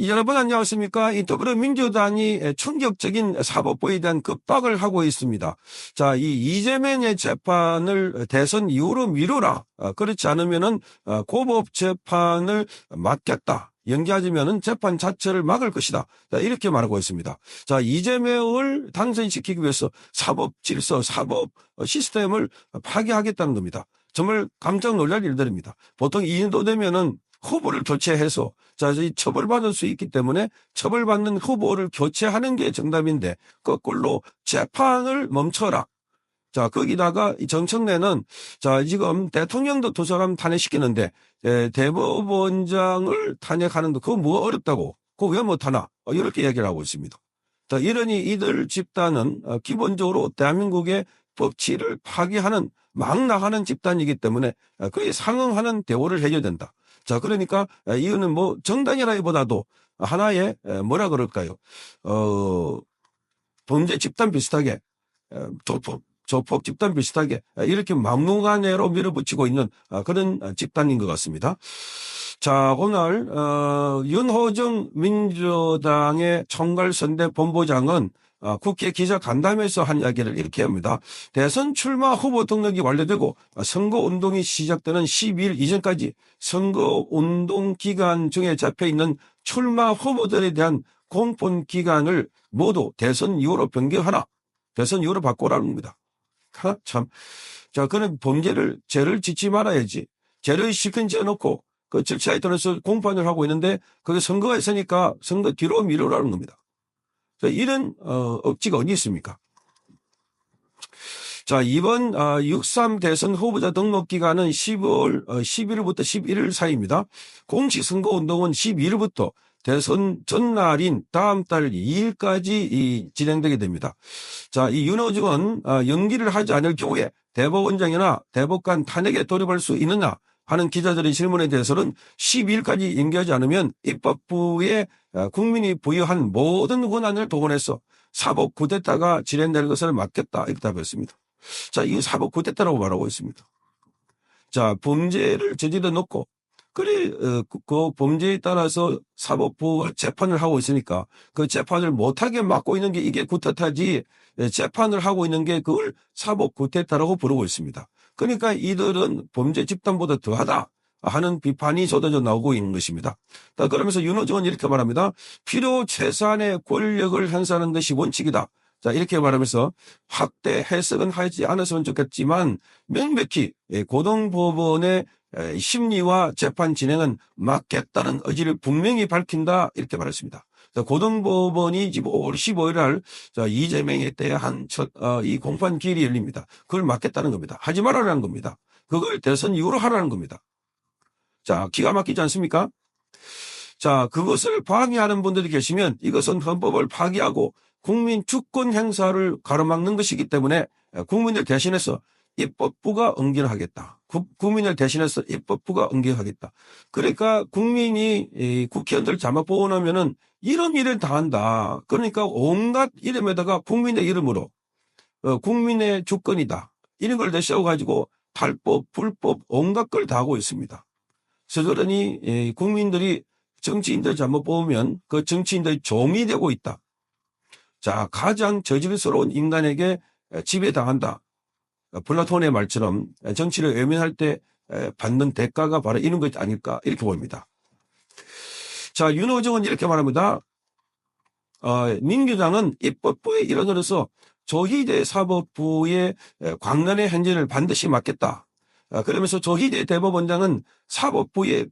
여러분 안녕하십니까? 이 더불어민주당이 충격적인 사법부에 대한 급박을 하고 있습니다. 자, 이 이재명의 재판을 대선 이후로 미루라. 그렇지 않으면은 고법 재판을 막겠다. 연기하지면은 재판 자체를 막을 것이다. 자, 이렇게 말하고 있습니다. 자, 이재명을 당선시키기 위해서 사법 질서, 사법 시스템을 파괴하겠다는 겁니다. 정말 깜짝 놀랄 일들입니다. 보통 이 정도 되면은 후보를 교체해서 자, 이 처벌받을 수 있기 때문에 처벌받는 후보를 교체하는 게 정답인데 거꾸로 재판을 멈춰라. 자, 거기다가 이 정청래는 자, 지금 대통령도 두 사람 탄핵시키는데 대법원장을 탄핵하는데 그거 뭐 어렵다고? 그거 왜 못하나? 이렇게 얘기를 하고 있습니다. 자, 이러니 이들 집단은 기본적으로 대한민국의 법치를 파괴하는 막 나가는 집단이기 때문에 그에 상응하는 대우를 해줘야 된다. 자, 그러니까 이거는 뭐 정당이라기보다도 하나의 뭐라 그럴까요? 범죄 집단 비슷하게 조폭 집단 비슷하게 이렇게 막무가내로 밀어붙이고 있는 그런 집단인 것 같습니다. 자, 오늘 윤호중 민주당의 총괄선대본부장은 국회 기자간담회에서 한 이야기를 이렇게 합니다. 대선 출마 후보 등록이 완료되고 선거운동이 시작되는 12일 이전까지 선거운동 기간 중에 잡혀있는 출마 후보들에 대한 공폰 기간을 모두 대선 이후로 변경하라. 대선 이후로 바꾸라는 겁니다. 참. 자, 그런 죄를 짓지 말아야지. 죄를 시킨 죄 놓고 그 절차에 따라서 공판을 하고 있는데 그게 선거가 있으니까 선거 뒤로 미루라는 겁니다. 자, 이런 억지가 어디 있습니까? 자, 이번 6.3 대선 후보자 등록 기간은 10월 11일부터 11일 사이입니다. 공식 선거운동은 12일부터 대선 전날인 다음 달 2일까지 진행되게 됩니다. 자, 이 윤호중은 연기를 하지 않을 경우에 대법원장이나 대법관 탄핵에 돌입할 수 있느냐 하는 기자들의 질문에 대해서는 12일까지 연기하지 않으면 입법부에 국민이 부여한 모든 권한을 동원해서 사법 쿠데타가 진행될 것을 막겠다 이렇게 답했습니다. 자, 이 사법 쿠데타라고 말하고 있습니다. 자, 범죄를 저질러 놓고 그래 그 범죄에 따라서 사법부가 재판을 하고 있으니까 그 재판을 못하게 막고 있는 게 이게 쿠데타지 재판을 하고 있는 게 그걸 사법 쿠데타라고 부르고 있습니다. 그러니까 이들은 범죄 집단보다 더하다 하는 비판이 쏟아져 나오고 있는 것입니다. 그러면서 윤호중은 이렇게 말합니다. 필요 최소한의 권력을 행사하는 것이 원칙이다. 자, 이렇게 말하면서 확대 해석은 하지 않았으면 좋겠지만 명백히 고등법원의 심리와 재판 진행은 막겠다는 의지를 분명히 밝힌다 이렇게 말했습니다. 고등법원이 지금 5월 15일 날 이재명에 대한 이 공판 기일이 열립니다. 그걸 막겠다는 겁니다. 하지 말아라는 겁니다. 그걸 대선 이후로 하라는 겁니다. 자, 기가 막히지 않습니까? 자, 그것을 방해하는 분들이 계시면 이것은 헌법을 파기하고 국민 주권 행사를 가로막는 것이기 때문에 국민을 대신해서 입법부가 응결하겠다. 국민을 대신해서 입법부가 응결하겠다. 그러니까 국민이 국회의원들 잘못 보호하면은 이런 일을 당한다. 그러니까 온갖 이름에다가 국민의 이름으로 국민의 주권이다. 이런 걸 내세워가지고 탈법, 불법 온갖 걸 다 하고 있습니다. 그래서 그러니 국민들이 정치인들 잘못 보면 그 정치인들이 종이 되고 있다. 자, 가장 저질스러운 인간에게 지배당한다. 플라톤의 말처럼 정치를 외면할 때 받는 대가가 바로 이런 것 아닐까 이렇게 보입니다. 자, 윤호중은 이렇게 말합니다. 민주당은 입법부의 일원으로서 조희대 사법부의 광란의 행진을 반드시 막겠다. 그러면서 조희대 대법원장은 사법부의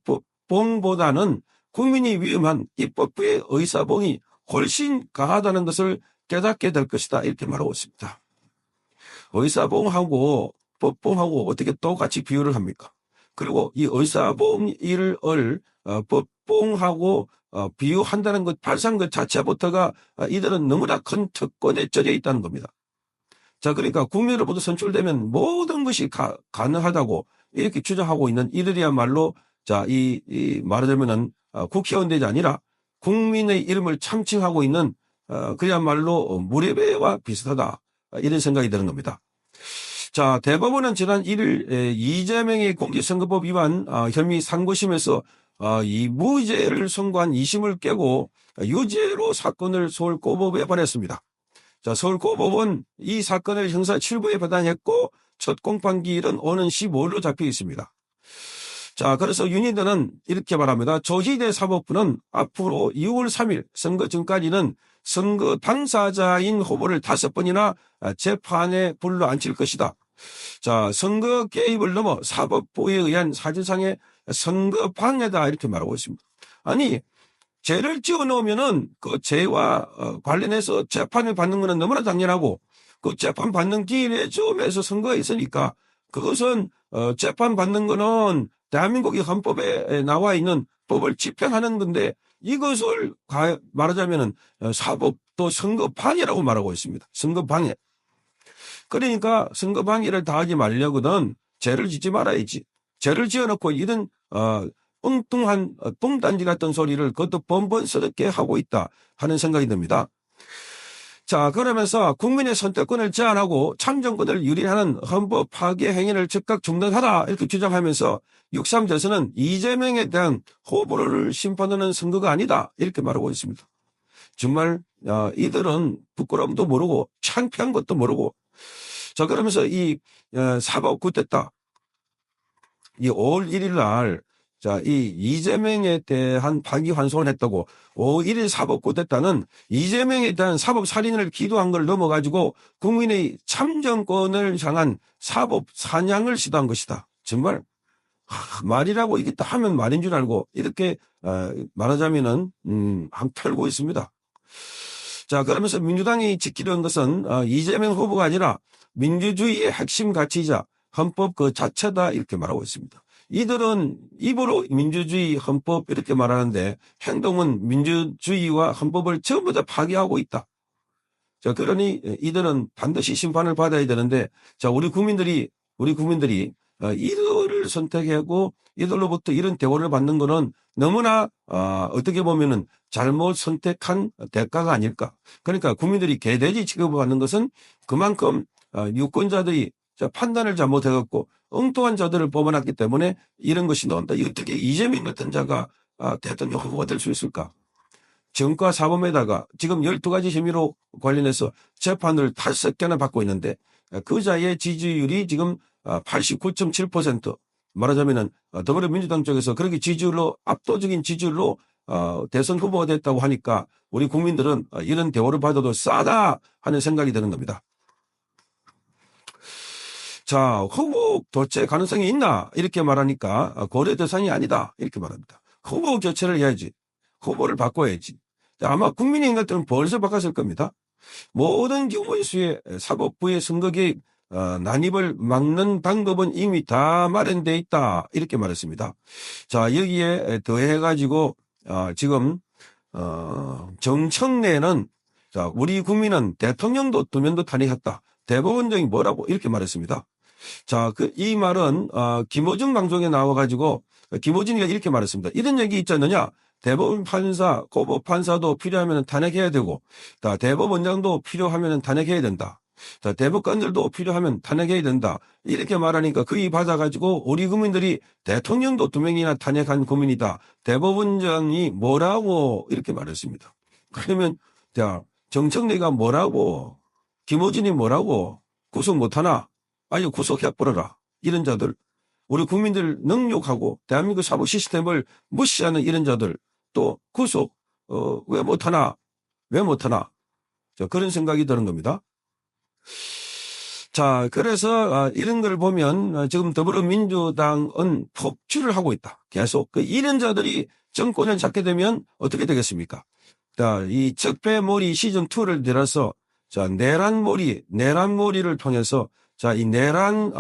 봉보다는 국민이 위험한 입법부의 의사봉이 훨씬 강하다는 것을 깨닫게 될 것이다. 이렇게 말하고 있습니다. 의사봉하고 법봉하고 어떻게 똑같이 비유를 합니까? 그리고 이 의사봉을 법봉하고 비유한다는 것, 발상 것 자체부터가 이들은 너무나 큰 특권에 젖어 있다는 겁니다. 자, 그러니까 국민으로부터 선출되면 모든 것이 가능하다고 이렇게 주장하고 있는 이들이야말로 자, 말하자면은 국회의원들이 아니라 국민의 이름을 참칭하고 있는 그야말로 무례배와 비슷하다. 이런 생각이 드는 겁니다. 자, 대법원은 지난 1일 이재명의 공직선거법 위반 혐의 상고심에서 이 무죄를 선고한 2심을 깨고 유죄로 사건을 서울고법에 발했습니다. 자, 서울고법은 이 사건을 형사 7부에 배당했고 첫 공판기일은 오는 15일로 잡혀 있습니다. 자, 그래서 윤희들은 이렇게 말합니다. 조희대 사법부는 앞으로 6월 3일 선거 전까지는 선거 당사자인 후보를 5번이나 재판에 불러앉힐 것이다. 자, 선거 개입을 넘어 사법부에 의한 사실상의 선거 방해다 이렇게 말하고 있습니다. 아니, 죄를 지어 놓으면은 그 죄와 관련해서 재판을 받는 것은 너무나 당연하고 그 재판 받는 기일에 처음에서 선거가 있으니까 그것은 재판 받는 거는 대한민국의 헌법에 나와 있는 법을 집행하는 건데 이것을 말하자면은 사법도 선거 방해라고 말하고 있습니다. 선거 방해. 그러니까 선거 방해를 당하지 말려거든 죄를 짓지 말아야지. 죄를 지어놓고 이런 엉뚱한 똥단지 같은 소리를 그것도 번번스럽게 하고 있다 하는 생각이 듭니다. 자, 그러면서 국민의 선택권을 제한하고 참정권을 유린하는 헌법 파괴 행위를 즉각 중단하라 이렇게 주장하면서 6.3 대선은 이재명에 대한 호불호를 심판하는 선거가 아니다 이렇게 말하고 있습니다. 정말 이들은 부끄러움도 모르고 창피한 것도 모르고 자, 그러면서 이 사법 굿됐다. 이 5월 1일 날 자, 이 이재명에 대한 파기환송을 했다고 5월 1일 사법 굿됐다는 이재명에 대한 사법 살인을 기도한 걸 넘어가지고 국민의 참정권을 향한 사법 사냥을 시도한 것이다. 정말 말이라고 이게 다 하면 말인 줄 알고 이렇게 말하자면은 한 털고 있습니다. 자, 그러면서 민주당이 지키려는 것은 이재명 후보가 아니라 민주주의의 핵심 가치이자 헌법 그 자체다 이렇게 말하고 있습니다. 이들은 입으로 민주주의 헌법 이렇게 말하는데 행동은 민주주의와 헌법을 전부 다 파괴하고 있다. 자, 그러니 이들은 반드시 심판을 받아야 되는데 자, 우리 국민들이 이들을 선택하고 이들로부터 이런 대우를 받는 것은 너무나 어떻게 보면은 잘못 선택한 대가가 아닐까. 그러니까 국민들이 개돼지 취급을 받는 것은 그만큼 유권자들이 판단을 잘못해갖고 엉뚱한 자들을 뽑아놨기 때문에 이런 것이 나온다. 어떻게 이재명 같은 자가 대통령 후보가 될 수 있을까? 정과 사범에다가 지금 12가지 혐의로 관련해서 재판을 5개나 받고 있는데 그 자의 지지율이 지금 89.7% 말하자면은 더불어민주당 쪽에서 그렇게 지지율로 압도적인 지지율로 대선 후보가 됐다고 하니까 우리 국민들은 이런 대우를 받아도 싸다 하는 생각이 드는 겁니다. 자, 후보 교체 가능성이 있나 이렇게 말하니까 고려 대상이 아니다 이렇게 말합니다. 후보 교체를 해야지. 후보를 바꿔야지. 아마 국민의힘 같은 벌써 바꿨을 겁니다. 모든 경우의 수에 사법부의 선거 개입 난입을 막는 방법은 이미 다 마련돼 있다 이렇게 말했습니다. 자, 여기에 더해가지고 지금 정청래는 자, 우리 국민은 대통령도 2명도 탄핵했다. 대법원장이 뭐라고 이렇게 말했습니다. 자, 이 말은 김어준 방송에 나와가지고 김어준이가 이렇게 말했습니다. 이런 얘기 있지 않느냐? 대법원 판사, 고법 판사도 필요하면 탄핵해야 되고, 대법원장도 필요하면 탄핵해야 된다. 대법관들도 필요하면 탄핵해야 된다. 이렇게 말하니까 그이 받아가지고 우리 국민들이 대통령도 2명이나 탄핵한 국민이다. 대법원장이 뭐라고 이렇게 말했습니다. 그러면 정청래가 뭐라고, 김어준이 뭐라고 구속 못하나? 아니 구속해버려라. 이런 자들. 우리 국민들 능욕하고 대한민국 사법 시스템을 무시하는 이런 자들 또 구속 왜 못하나? 왜 못하나? 그런 생각이 드는 겁니다. 자, 그래서 이런 걸 보면 지금 더불어민주당은 폭주를 하고 있다. 계속 이런 자들이 정권을 잡게 되면 어떻게 되겠습니까? 자, 이 적폐몰이 시즌2를 들어서 자, 내란몰이를 통해서 자, 이 내란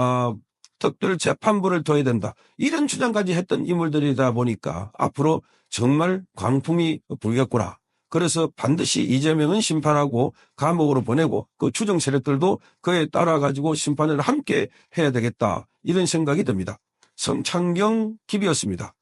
특별 재판부를 둬야 된다. 이런 주장까지 했던 인물들이다 보니까 앞으로 정말 광풍이 불겠구나. 그래서 반드시 이재명은 심판하고 감옥으로 보내고 그 추정 세력들도 그에 따라가지고 심판을 함께 해야 되겠다. 이런 생각이 듭니다. 성창경 기비였습니다.